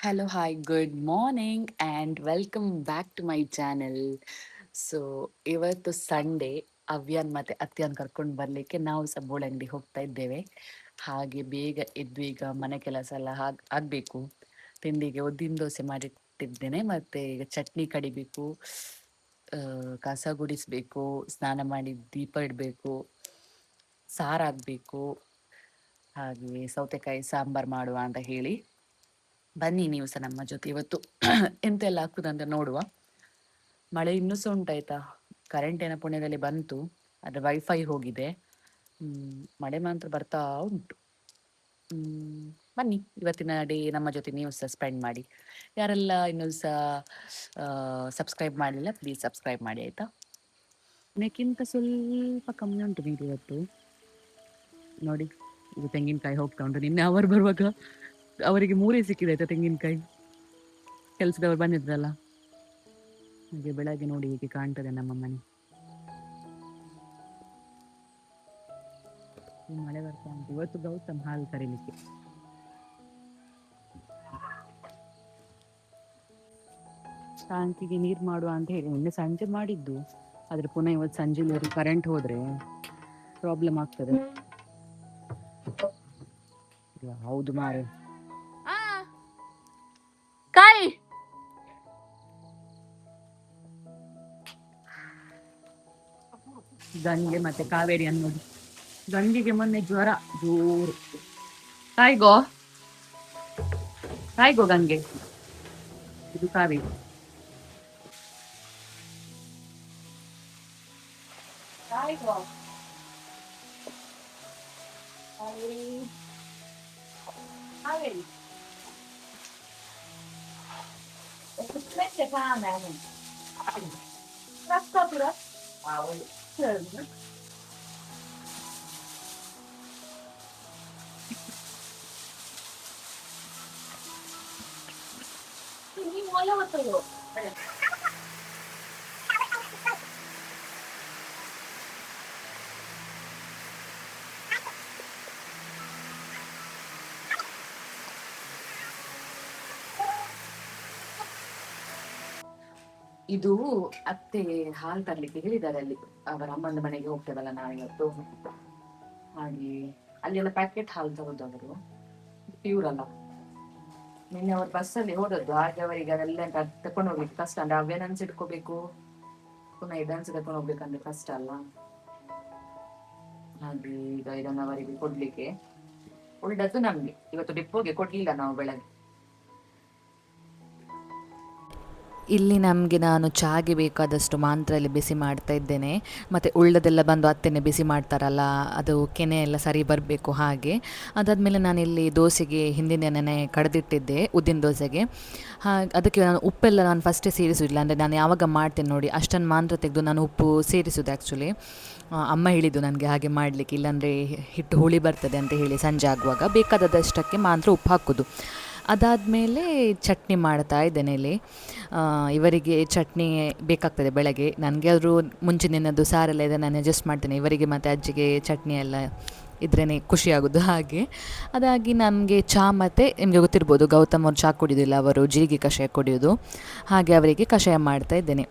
Hello, hi, good morning, and welcome back to my channel. So ಇವತ್ತು Sunday, ಅವ್ಯನ್ ಮತ್ತೆ ಅತ್ಯನ್ ಕರ್ಕೊಂಡು ಬರ್ಲಿಕ್ಕೆ ನಾವು ಸಹ ಬೋಳಂಗಡಿ ಹೋಗ್ತಾ ಇದ್ದೇವೆ. ಹಾಗೆ ಬೇಗ ಎದ್ದು ಈಗ ಮನೆ ಕೆಲಸ ಎಲ್ಲ ಆಗ್ಬೇಕು. ತಿಂಡಿಗೆ ಉದ್ದಿನ ದೋಸೆ ಮಾಡಿಟ್ಟಿದ್ದೇನೆ, ಮತ್ತೆ ಈಗ ಚಟ್ನಿ ಕಡಿಬೇಕು, ಕಸ ಗುಡಿಸ್ಬೇಕು, ಸ್ನಾನ ಮಾಡಿ ದೀಪ ಇಡಬೇಕು, ಸಾರಾಗಬೇಕು, ಹಾಗೆ ಸೌತೆಕಾಯಿ ಸಾಂಬಾರ್ ಮಾಡುವ ಅಂತ ಹೇಳಿ ಬನ್ನಿ ನೀವು ಸಹ ನಮ್ಮ ಜೊತೆ ಇವತ್ತು ಎಂತೆಲ್ಲ ಆಗ್ತದಂತ ನೋಡುವ. ಮಳೆ ಇನ್ನೂ ಸಹ ಉಂಟಾಯ್ತಾ, ಕರೆಂಟ್ ಏನ ಪುಣ್ಯದಲ್ಲಿ ಬಂತು, ಆದ್ರೆ ವೈಫೈ ಹೋಗಿದೆ. ಮಳೆ ಮಾತ್ರ ಬರ್ತಾ ಉಂಟು. ಬನ್ನಿ ಇವತ್ತಿನ ಡೇ ನಮ್ಮ ಜೊತೆ ನೀವು ಸಹ ಸ್ಪೆಂಡ್ ಮಾಡಿ. ಯಾರೆಲ್ಲ ಇನ್ನೂ ಸಹ ಸಬ್ಸ್ಕ್ರೈಬ್ ಮಾಡಲಿಲ್ಲ, ಪ್ಲೀಸ್ ಸಬ್ಸ್ಕ್ರೈಬ್ ಮಾಡಿ ಆಯ್ತಾ. ಇದಕ್ಕಿಂತ ಸ್ವಲ್ಪ ಕಮ್ಮಿ ಉಂಟು ನೀರು ಇವತ್ತು. ನೋಡಿ, ಇದು ತೆಂಗಿನಕಾಯಿ ಹೋಗ್ತಾ ಉಂಟು. ನಿನ್ನೆ ಅವರು ಬರುವಾಗ ಅವರಿಗೆ 3 ಸಿಕ್ಕಿದೆ ಆಯ್ತಾ ತೆಂಗಿನಕಾಯಿ, ಕೆಲ್ಸದವ್ರು ಬಂದಿದ್ರಲ್ಲ. ಹಾಗೆ ಬೆಳಗ್ಗೆ ನೋಡಿ ಹೀಗೆ ಕಾಣ್ತದೆ ನಮ್ಮ ಮನೆ. ಮಳೆ ಬರ್ತಾ ಉಂಟು. ಇವತ್ತು ಗೌತಮ್ ಹಾಲು ಕರೀಲಿಕ್ಕೆ. ಟಾಂಕಿಗೆ ನೀರು ಮಾಡುವ ಅಂತ ಹೇಳಿ ನಿನ್ನೆ ಸಂಜೆ ಮಾಡಿದ್ದು, ಆದ್ರೆ ಪುನಃ ಇವತ್ತು ಸಂಜೆ ಕರೆಂಟ್ ಹೋದ್ರೆ ಪ್ರಾಬ್ಲಮ್ ಆಗ್ತದೆ. ಹೌದು ಮಾರೆ. ಕಾಯಿ ಗಂಗೆ ಮತ್ತೆ ಕಾವೇರಿ ಅನ್ನೋದು. ಗಂಗೆಗೆ ಮೊನ್ನೆ ಜ್ವರ ಜೋರು. ಕಾಯ್ಗೋ ಕಾಯ್ಗೋ ಗಂಗೆ. ಇದು Kaveri. ಕಾಯ್ಗೋ Kaveri. Smette fame nu. Rasta pura. Ini mola betul. ಇದು ಅತ್ತೆ ಹಾಲು ತರ್ಲಿಕ್ಕೆ ಹೇಳಿದ್ದಾರೆ. ಅಲ್ಲಿ ಅವರ ಅಮ್ಮನ ಮನೆಗೆ ಹೋಗ್ತೇವಲ್ಲ ನಾವಿವತ್ತು, ಹಾಗೆ ಅಲ್ಲೆಲ್ಲ ಪ್ಯಾಕೆಟ್ ಹಾಲು ತರೋದು ಅವರು, ಪ್ಯೂರ್ ಅಲ್ಲ. ನಿನ್ನೆ ಅವ್ರ ಬಸ್ಸಲ್ಲಿ ಹೋದದ್ದು, ಹಾಗೆ ಅವರಿಗೆ ಅದೆಲ್ಲ ತಕೊಂಡು ಹೋಗ್ಲಿಕ್ಕೆ ಕಷ್ಟ. ಅಂದ್ರೆ ಅವ್ಯನನ್ಸ್ ಇಟ್ಕೋಬೇಕು, ಪುನಃ ಇದನ್ಸ್ ತಕೊಂಡು ಹೋಗ್ಬೇಕಂದ್ರೆ ಕಷ್ಟ ಅಲ್ಲ. ಹಾಗೆ ಈಗ ಇದನ್ನು ಅವರಿಗೆ ಕೊಡ್ಲಿಕ್ಕೆ ಉಳಿದದ್ದು ನಮ್ಗೆ. ಇವತ್ತು ಡಿಪ್ಪೋಗೆ ಕೊಡ್ಲಿಲ್ಲ ನಾವು ಬೆಳಗ್ಗೆ. ಇಲ್ಲಿ ನಮಗೆ ನಾನು ಚಾಗೆ ಬೇಕಾದಷ್ಟು ಮಾತ್ರೆಯಲ್ಲಿ ಬಿಸಿ ಮಾಡ್ತಾ ಇದ್ದೇನೆ. ಮತ್ತು ಉಳ್ಳದೆಲ್ಲ ಬಂದು ಅತ್ತೆನೇ ಬಿಸಿ ಮಾಡ್ತಾರಲ್ಲ, ಅದು ಕೆನೆ ಎಲ್ಲ ಸರಿ ಬರಬೇಕು. ಹಾಗೆ ಅದಾದಮೇಲೆ ನಾನಿಲ್ಲಿ ದೋಸೆಗೆ ಹಿಂದಿನ ನೆನೆ ಕಡ್ದಿಟ್ಟಿದ್ದೆ, ಉದ್ದಿನ ದೋಸೆಗೆ. ಅದಕ್ಕೆ ನಾನು ಉಪ್ಪೆಲ್ಲ ನಾನು ಫಸ್ಟೇ ಸೇರಿಸೋದಿಲ್ಲ. ಅಂದರೆ ನಾನು ಯಾವಾಗ ಮಾಡ್ತೇನೆ ನೋಡಿ ಅಷ್ಟನ್ನು ಮಾತ್ರ ತೆಗೆದು ನಾನು ಉಪ್ಪು ಸೇರಿಸೋದು. ಆ್ಯಕ್ಚುಲಿ ಅಮ್ಮ ಹೇಳಿದ್ದು ನನಗೆ ಹಾಗೆ ಮಾಡಲಿಕ್ಕೆ, ಇಲ್ಲಾಂದರೆ ಹಿಟ್ಟು ಹುಳಿ ಬರ್ತದೆ ಅಂತ ಹೇಳಿ. ಸಂಜೆ ಆಗುವಾಗ ಬೇಕಾದದಷ್ಟಕ್ಕೆ ಮಾತ್ರ ಉಪ್ಪು ಹಾಕೋದು. ಅದಾದಮೇಲೆ ಚಟ್ನಿ ಮಾಡ್ತಾ ಇದ್ದೇನೆ ಇಲ್ಲಿ. ಇವರಿಗೆ ಚಟ್ನಿ ಬೇಕಾಗ್ತದೆ ಬೆಳಗ್ಗೆ. ನನಗೆ ಆದರೂ ಮುಂಚಿನದು ಸಾರೆಲ್ಲ ಇದೆ, ನಾನು ಅಡ್ಜಸ್ಟ್ ಮಾಡ್ತೇನೆ. ಇವರಿಗೆ ಮತ್ತು ಅಜ್ಜಿಗೆ ಚಟ್ನಿ ಎಲ್ಲ ಇದ್ರೇ ಖುಷಿಯಾಗೋದು. ಹಾಗೆ ಅದಾಗಿ ನಮಗೆ ಚಹಾ, ಮತ್ತು ನಿಮಗೆ ಗೊತ್ತಿರ್ಬೋದು ಗೌತಮ್ ಅವರು ಚಹಾ ಕುಡಿಯೋದಿಲ್ಲ, ಅವರು ಜೀರಿಗೆ ಕಷಾಯ ಕುಡಿಯೋದು. ಹಾಗೆ ಅವರಿಗೆ ಕಷಾಯ ಮಾಡ್ತಾ ಇದ್ದೇನೆ.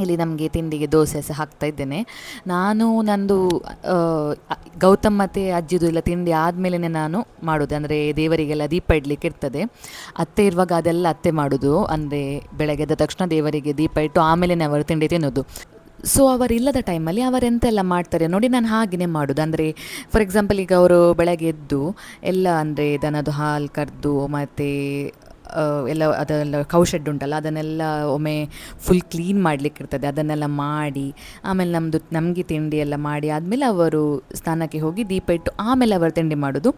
ಇಲ್ಲಿ ನಮಗೆ ತಿಂಡಿಗೆ ದೋಸೆ ಸಹ ಹಾಕ್ತಾ ಇದ್ದೇನೆ. ನಾನು ನಂದು ಗೌತಮ್ ಮತ್ತು ಅಜ್ಜಿದು ಎಲ್ಲ ತಿಂಡಿ ಆದಮೇಲೆ ನಾನು ಮಾಡೋದು. ಅಂದರೆ ದೇವರಿಗೆಲ್ಲ ದೀಪ ಇಡಲಿಕ್ಕೆ ಇರ್ತದೆ. ಅತ್ತೆ ಇರುವಾಗ ಅದೆಲ್ಲ ಅತ್ತೆ ಮಾಡೋದು. ಅಂದರೆ ಬೆಳಗ್ಗೆ ಎದ್ದ ತಕ್ಷಣ ದೇವರಿಗೆ ದೀಪ ಇಟ್ಟು ಆಮೇಲೆ ಅವರು ತಿಂಡಿ ತಿನ್ನೋದು. ಸೊ ಅವರಿಲ್ಲದ ಟೈಮಲ್ಲಿ ಅವರೆಂತೆಲ್ಲ ಮಾಡ್ತಾರೆ ನೋಡಿ, ನಾನು ಹಾಗೆಯೇ ಮಾಡೋದು. ಅಂದರೆ ಫಾರ್ ಎಕ್ಸಾಂಪಲ್ ಈಗ ಅವರು ಬೆಳಗ್ಗೆ ಎದ್ದು ಎಲ್ಲ, ಅಂದರೆ ದನದು ಹಾಲು ಕರೆದು, ಮತ್ತು ಎಲ್ಲ ಅದೆಲ್ಲ ಕೌಶೆಡ್ ಉಂಟಲ್ಲ, ಅದನ್ನೆಲ್ಲ ಒಮ್ಮೆ ಫುಲ್ ಕ್ಲೀನ್ ಮಾಡಲಿಕ್ಕೆ ಇರ್ತದೆ. ಅದನ್ನೆಲ್ಲ ಮಾಡಿ ಆಮೇಲೆ ನಮಗೆ ತಿಂಡಿ ಎಲ್ಲ ಮಾಡಿ ಆದಮೇಲೆ ಅವರು ಸ್ನಾನಕ್ಕೆ ಹೋಗಿ ದೀಪ ಇಟ್ಟು ಆಮೇಲೆ ಅವರು ತಿಂಡಿ ಮಾಡೋದು.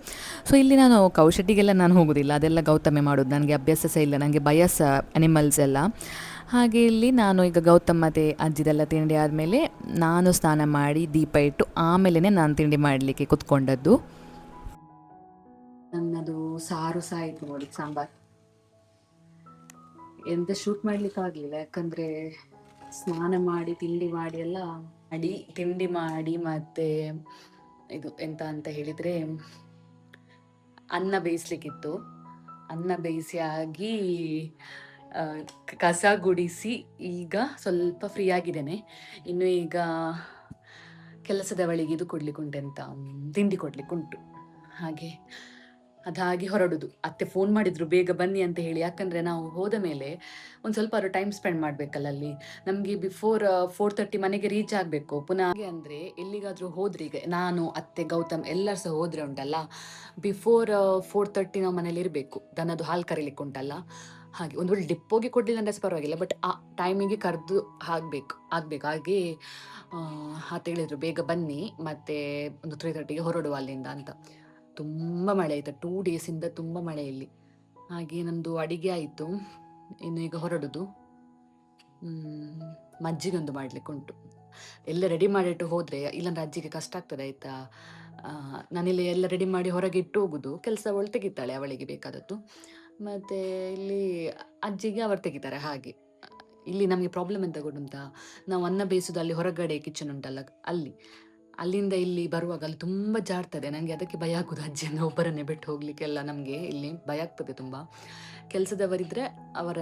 ಸೊ ಇಲ್ಲಿ ನಾನು ಕೌಶೆಡ್ಡಿಗೆಲ್ಲ ನಾನು ಹೋಗೋದಿಲ್ಲ, ಅದೆಲ್ಲ ಗೌತಮೆ ಮಾಡೋದು. ನನಗೆ ಅಭ್ಯಾಸ ಸಹ ಇಲ್ಲ, ನನಗೆ ಭಯ ಸಹ ಅನಿಮಲ್ಸ್ ಎಲ್ಲ. ಹಾಗೆ ಇಲ್ಲಿ ನಾನು ಈಗ ಗೌತಮ್ ಮತ್ತು ಅಜ್ಜಿದೆಲ್ಲ ತಿಂಡಿ ಆದಮೇಲೆ ನಾನು ಸ್ನಾನ ಮಾಡಿ ದೀಪ ಇಟ್ಟು ಆಮೇಲೆ ನಾನು ತಿಂಡಿ ಮಾಡಲಿಕ್ಕೆ ಕುತ್ಕೊಂಡದ್ದು. ನನ್ನದು ಸಾರು ಸಹ ಆಯ್ತು ನೋಡಿ, ಸಾಂಬಾರ್. ಎಂತ ಶೂಟ್ ಮಾಡ್ಲಿಕ್ಕೆ ಆಗ್ಲಿಲ್ಲ, ಯಾಕಂದ್ರೆ ಸ್ನಾನ ಮಾಡಿ ತಿಂಡಿ ಮಾಡಿ ಎಲ್ಲ ತಿಂಡಿ ಮಾಡಿ, ಮತ್ತೆ ಇದು ಎಂತ ಅಂತ ಹೇಳಿದ್ರೆ ಅನ್ನ ಬೇಯಿಸ್ಲಿಕ್ಕಿತ್ತು. ಅನ್ನ ಬೇಯಿಸಿ ಆಗಿ ಕಸ ಗುಡಿಸಿ ಈಗ ಸ್ವಲ್ಪ ಫ್ರೀ ಆಗಿದ್ದೇನೆ. ಇನ್ನು ಈಗ ಕೆಲಸದವಳಿಗೆ ಇದು ಕೊಡ್ಲಿಕ್ಕುಂಟು, ಅಂತ ತಿಂಡಿ ಕೊಡ್ಲಿಕ್ಕುಂಟು. ಹಾಗೆ ಅದಾಗಿ ಹೊರಡುದು. ಅತ್ತೆ ಫೋನ್ ಮಾಡಿದ್ರು ಬೇಗ ಬನ್ನಿ ಅಂತ ಹೇಳಿ, ಯಾಕಂದರೆ ನಾವು ಹೋದ ಮೇಲೆ ಒಂದು ಸ್ವಲ್ಪ ಅವರು ಟೈಮ್ ಸ್ಪೆಂಡ್ ಮಾಡಬೇಕಲ್ಲ ಅಲ್ಲಿ. ನಮಗೆ ಬಿಫೋರ್ 4:30 ಮನೆಗೆ ರೀಚ್ ಆಗಬೇಕು. ಪುನಃ ಹಾಗೆ ಅಂದರೆ ಎಲ್ಲಿಗಾದರೂ ಹೋದ್ರೆ, ಈಗ ನಾನು ಅತ್ತೆ ಗೌತಮ್ ಎಲ್ಲರೂ ಸಹ ಹೋದರೆ ಉಂಟಲ್ಲ, ಬಿಫೋರ್ 4:30 ನಾವು ಮನೇಲಿ ಇರಬೇಕು. ದನದು ಹಾಲು ಕರೀಲಿಕ್ಕೆ ಉಂಟಲ್ಲ, ಹಾಗೆ ಒಂದು ವೇಳೆ ಡಿಪ್ಪೋಗಿ ಕೊಡಲಿಲ್ಲ ಅಂದರೆ ಪರವಾಗಿಲ್ಲ, ಬಟ್ ಆ ಟೈಮಿಗೆ ಕರೆದು ಆಗಬೇಕು. ಹಾಗೆ ಅಂತ ಹೇಳಿದ್ರು ಬೇಗ ಬನ್ನಿ ಮತ್ತು ಒಂದು 3:30ಗೆ ಹೊರಡುವ ಅಲ್ಲಿಂದ ಅಂತ. ತುಂಬ ಮಳೆ ಆಯಿತು, 2 ಡೇಸಿಂದ ತುಂಬ ಮಳೆ ಇಲ್ಲಿ. ಹಾಗೆ ನಮ್ಮದು ಅಡಿಗೆ ಆಯಿತು, ಇನ್ನು ಈಗ ಹೊರಡುದು. ಮಜ್ಜಿಗೆ ಒಂದು ಮಾಡಲಿಕ್ಕೆ ಉಂಟು. ಎಲ್ಲ ರೆಡಿ ಮಾಡಿಟ್ಟು ಹೋದರೆ ಇಲ್ಲಾಂದ್ರೆ ಅಜ್ಜಿಗೆ ಕಷ್ಟ ಆಗ್ತದೆ ಆಯಿತಾ. ನಾನಿಲ್ಲಿ ಎಲ್ಲ ರೆಡಿ ಮಾಡಿ ಹೊರಗೆ ಇಟ್ಟು ಹೋಗೋದು, ಕೆಲಸ ಅವಳು ತೆಗಿತಾಳೆ ಅವಳಿಗೆ ಬೇಕಾದದ್ದು, ಮತ್ತು ಇಲ್ಲಿ ಅಜ್ಜಿಗೆ ಅವರು ತೆಗಿತಾರೆ. ಹಾಗೆ ಇಲ್ಲಿ ನಮಗೆ ಪ್ರಾಬ್ಲಮ್ ಎಂತ ಗೊತ್ತುಂಟಾ, ನಾವು ಅನ್ನ ಬೇಯಿಸೋದು ಅಲ್ಲಿ ಹೊರಗಡೆ ಕಿಚನ್ ಉಂಟಲ್ಲ ಅಲ್ಲಿಂದ ಇಲ್ಲಿ ಬರುವಾಗ ಅಲ್ಲಿ ತುಂಬ ಜಾರ್ತದೆ. ನನಗೆ ಅದಕ್ಕೆ ಭಯ ಆಗೋದು, ಅಜ್ಜಿಯನ್ನು ಒಬ್ಬರನ್ನೇ ಬಿಟ್ಟು ಹೋಗ್ಲಿಕ್ಕೆಲ್ಲ ನಮಗೆ ಇಲ್ಲಿ ಭಯ ಆಗ್ತದೆ ತುಂಬ. ಕೆಲಸದವರಿದ್ರೆ ಅವರ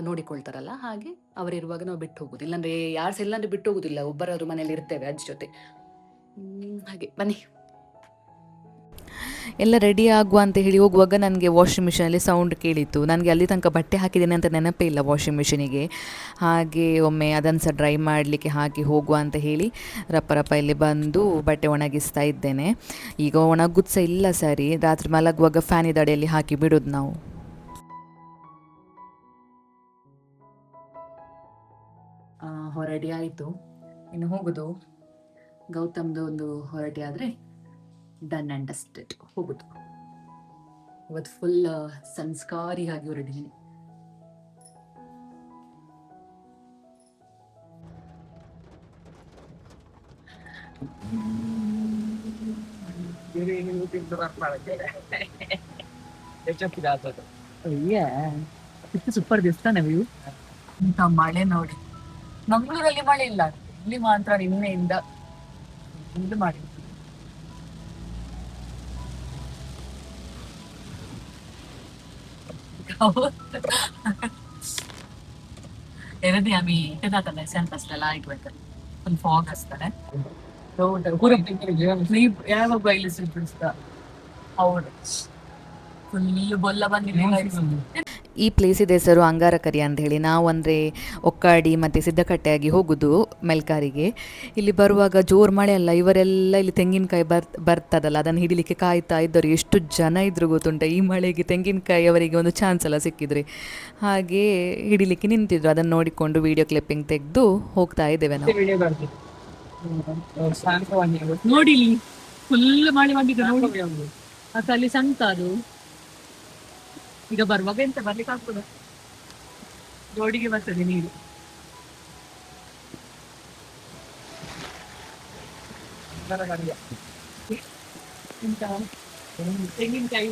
ನೋಡಿಕೊಳ್ತಾರಲ್ಲ, ಹಾಗೆ ಅವರಿರುವಾಗ ನಾವು ಬಿಟ್ಟು ಹೋಗೋದು, ಇಲ್ಲಾಂದರೆ ಯಾರು ಸಹ ಇಲ್ಲಾಂದ್ರೆ ಬಿಟ್ಟು ಹೋಗೋದಿಲ್ಲ, ಒಬ್ಬರಾದ್ರು ಮನೇಲಿ ಇರ್ತೇವೆ ಅಜ್ಜಿ ಜೊತೆ. ಹಾಗೆ ಬನ್ನಿ. ಎಲ್ಲ ರೆಡಿ ಆಗುವ ಅಂತ ಹೇಳಿ ಹೋಗುವಾಗ ನನಗೆ ವಾಷಿಂಗ್ ಮಿಷಿನಲ್ಲಿ ಸೌಂಡ್ ಕೇಳಿತ್ತು. ನನಗೆ ಅಲ್ಲಿ ತನಕ ಬಟ್ಟೆ ಹಾಕಿದ್ದೇನೆ ಅಂತ ನೆನಪೇ ಇಲ್ಲ ವಾಷಿಂಗ್ ಮಿಷಿನಿಗೆ. ಹಾಗೆ ಒಮ್ಮೆ ಅದನ್ನು ಸಹ ಡ್ರೈ ಮಾಡಲಿಕ್ಕೆ ಹಾಕಿ ಹೋಗುವ ಅಂತ ಹೇಳಿ ರಪ್ಪ ಇಲ್ಲಿ ಬಂದು ಬಟ್ಟೆ ಒಣಗಿಸ್ತಾ ಇದ್ದೇನೆ. ಈಗ ಒಣಗುದು ಸಹ ಇಲ್ಲ ಸರಿ, ರಾತ್ರಿ ಮಲಗುವಾಗ ಫ್ಯಾನಿದ ಅಡಿಯಲ್ಲಿ ಹಾಕಿ ಬಿಡೋದು ನಾವು. ಹೊರಡಿ ಆಯಿತು, ಇನ್ನು ಹೋಗೋದು. ಗೌತಮ್ದು ಒಂದು ಹೊರಟಿ ಆದರೆ ಡನ್ ಆ್ಯಂಡ್ ಡಸ್ಟೆಡ್, ಹೋಗೋದು. ಇವತ್ತು ಫುಲ್ ಸಂಸ್ಕಾರಿಯಾಗಿ ಹೊರಡಿದ್ದೀನಿ. ಸೂಪರ್ ದಿಸ್ತಾನೆ ವ್ಯೂ. ಇಂಥ ಮಳೆ ನೋಡಿ, ಮಂಗಳೂರಲ್ಲಿ ಮಳೆ ಇಲ್ಲ, ಇಲ್ಲಿ ಮಾತ್ರ ನಿನ್ನೆಯಿಂದ ಇದು ಮಾಡಿ. एरदी आम्ही इथे जाताना सेंट असलेला ऐकवायचं पण फॉग असताना ಯಾವ ಬಯಲಿಸಿ ಹೌದು, ಫುಲ್ ಬೊಲ್ಲ ಬಂದಿದೆ. ಈ ಪ್ಲೇಸಿದ ಹೆಸರು ಅಂಗಾರಕರಿ ಅಂತ ಹೇಳಿ. ನಾವು ಅಂದರೆ ಒಕ್ಕಾಡಿ ಮತ್ತು ಸಿದ್ದಕಟ್ಟೆಯಾಗಿ ಹೋಗೋದು ಮೆಲ್ಕಾರಿಗೆ. ಇಲ್ಲಿ ಬರುವಾಗ ಜೋರು ಮಳೆ ಅಲ್ಲ, ಇವರೆಲ್ಲ ಇಲ್ಲಿ ತೆಂಗಿನಕಾಯಿ ಬರ್ತದಲ್ಲ, ಅದನ್ನು ಹಿಡಿಲಿಕ್ಕೆ ಕಾಯ್ತಾ ಇದ್ದರು. ಎಷ್ಟು ಜನ ಇದ್ರು ಗೊತ್ತುಂಟ, ಈ ಮಳೆಗೆ ತೆಂಗಿನಕಾಯಿ ಅವರಿಗೆ ಒಂದು ಚಾನ್ಸ್ ಎಲ್ಲ ಸಿಕ್ಕಿದ್ರೆ. ಹಾಗೆ ಹಿಡಿಲಿಕ್ಕೆ ನಿಂತಿದ್ರು, ಅದನ್ನು ನೋಡಿಕೊಂಡು ವಿಡಿಯೋ ಕ್ಲಿಪ್ಪಿಂಗ್ ತೆಗೆದು ಹೋಗ್ತಾ ಇದ್ದೇವೆ ನಾವು. ನೋಡಿ ಫುಲ್ ಮಳೆ ಬಂದಿದೆ ನೋಡಿ, ಅಲ್ಲಿ ಸಂತ ಅದು. ಈಗ ಬರುವಾಗ ಎಂತ ಬರ್ಲಿಕ್ಕೆ ಆಗ್ತದೆ, ರೋಡಿಗೆ ಬರ್ತದೆ ನೀರು. ತೆಂಗಿನಕಾಯಿ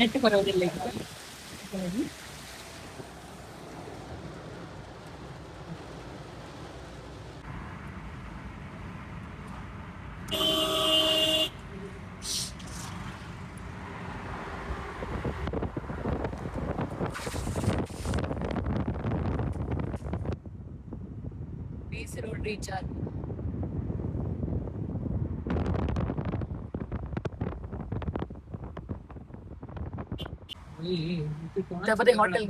ನೆಟ್ಟು ಬರೋದಿಲ್ಲ ಈಗ. ರೋಡ್ ರೀಚ್ ಆಗಿ ಹೋಟೆಲ್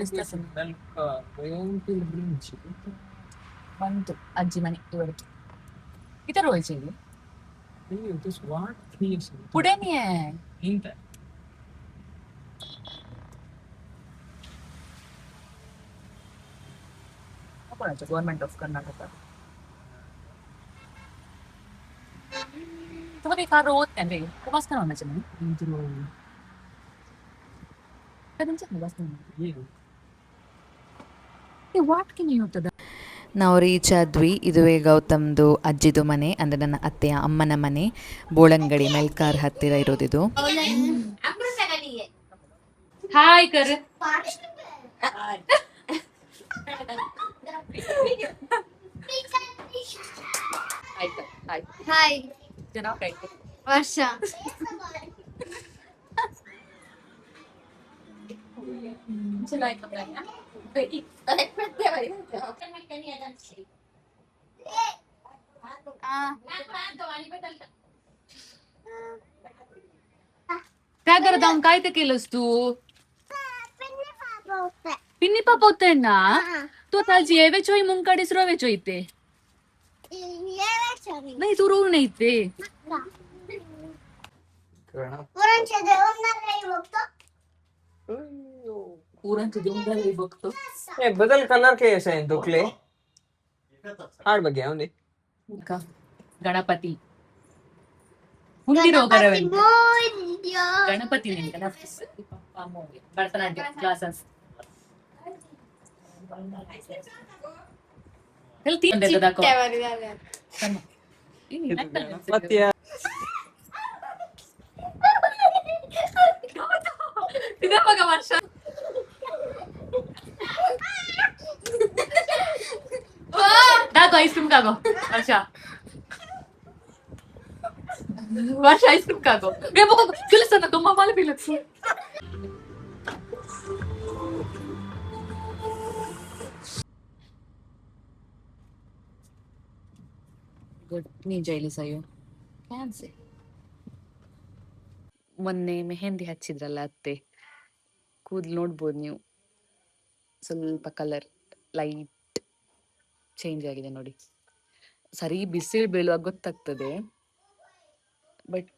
ಬಂತು ಅಜ್ಜಿ ಮನೆ ಇವತ್ತು. इधर होय चाहिए पुढे नहीं है गवर्नमेंट ऑफ कर्नाटक. तुम्हाला एक कार होत नाही रे, बस का होण्याचं नाही ವಾಟ್ಗೆ ನೀವು ಹೋಗ್ತದ. ನಾವು ರೀಚ್ ಆದ್ವಿ. ಇದುವೇ ಗೌತಮ್ದು ಅಜ್ಜಿದು ಮನೆ, ಅಂದರೆ ನನ್ನ ಅತ್ತೆಯ ಅಮ್ಮನ ಮನೆ. ಬೋಳಂಗಡಿ ಮೆಲ್ಕಾರ್ ಹತ್ತಿರ ಇರೋದಿದು. ಹಾಯ್ ಕರ್ ಹಾಯ್ ಚೆನ್ನಾಗಿ ವರ್ಷ. काय करत आहोत काय ते केलंस तू पिन्नी पाप होतंय ना तू आता जेवेचोय मुंकाडीस रोवेचो इथे नाही तू रोवू नाही इथे पुरणचे देऊन झाले बघतो बदल कलर के ऐसे हैं दुखले हाड ಬಗ್ಗೆ ಅವನೇ ಗಣಪತಿ ಹುಂಡಿರೋ ಗಣಪತಿ ಗರವೆಂತ ಮೋರ್ಯ. ಗಣಪತಿ ಗಣಪತಿ ಭರತನಾಟ್ಯ ಕ್ಲಾಸಸ್ ಚಿಟ್ಟೆ ಬರಿದಾರೆ. ಮತ್ತೆ ಇದೇ ಮಗ ವರ್ಷ ಕಾಗೋ ಐಸ್ ಕ್ರೀಮ್ ಕಾಗೋ ವರ್ಷ ವರ್ಷ ಐಸ್ ಕ್ರೀಮ್ ಕಾಗೋ ಕೆಲಸ ತುಂಬ ಮಾಲೆ ಬೀಳಕ್ಸು ಗುಡ್ ನೀ ಜೈಲಿ ಸಯ್ಯೋ ಕ್ಯಾನ್ಸೆ ಮೊನ್ನೆ ಮೆಹಂದಿ ಹಚ್ಚಿದ್ರಲ್ಲ ಅತ್ತೆ ಕೂದಲು ನೋಡ್ಬೋದು ನೀವು ಸ್ವಲ್ಪ ಕಲರ್ ಲೈಟ್ ಚೇಂಜ್ ಆಗಿದೆ ನೋಡಿ ಸರಿ ಬಿಸಿಲು ಬೀಳುವಾಗ ಗೊತ್ತಾಗ್ತದೆ ಬಟ್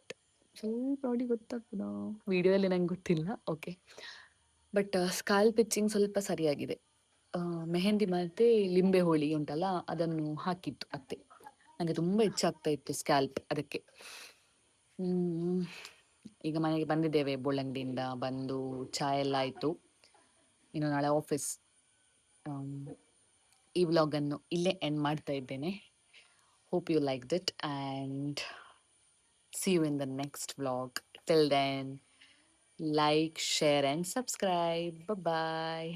ಸ್ವಲ್ಪ ನೋಡಿ ಗೊತ್ತಾಗ್ತದ ವಿಡಿಯೋದಲ್ಲಿ ನಂಗೆ ಗೊತ್ತಿಲ್ಲ ಓಕೆ ಬಟ್ ಸ್ಕಾಲ್ ಪಿಚ್ಚಿಂಗ್ ಸ್ವಲ್ಪ ಸರಿಯಾಗಿದೆ ಮೆಹಂದಿ ಮತ್ತೆ ಲಿಂಬೆ ಹೋಳಿ ಉಂಟಲ್ಲ ಅದನ್ನು ಹಾಕಿತ್ತು ಅತ್ತೆ ನನಗೆ ತುಂಬ ಹೆಚ್ಚಾಗ್ತಾ ಇತ್ತು ಸ್ಕ್ಯಾಲ್ಪ್ ಅದಕ್ಕೆ ಈಗ ಮನೆಗೆ ಬಂದಿದ್ದೇವೆ ಬೋಳಂಗಡಿಯಿಂದ ಬಂದು ಚಹಾ ಎಲ್ಲ ಆಯಿತು ಇನ್ನು ನಾಳೆ ಆಫೀಸ್ ಈ ವ್ಲಾಗನ್ನು ಇಲ್ಲೇ ಎಂಡ್ ಮಾಡ್ತಾ ಇದ್ದೇನೆ hope you like it and see you in the next vlog till then like share and subscribe bye bye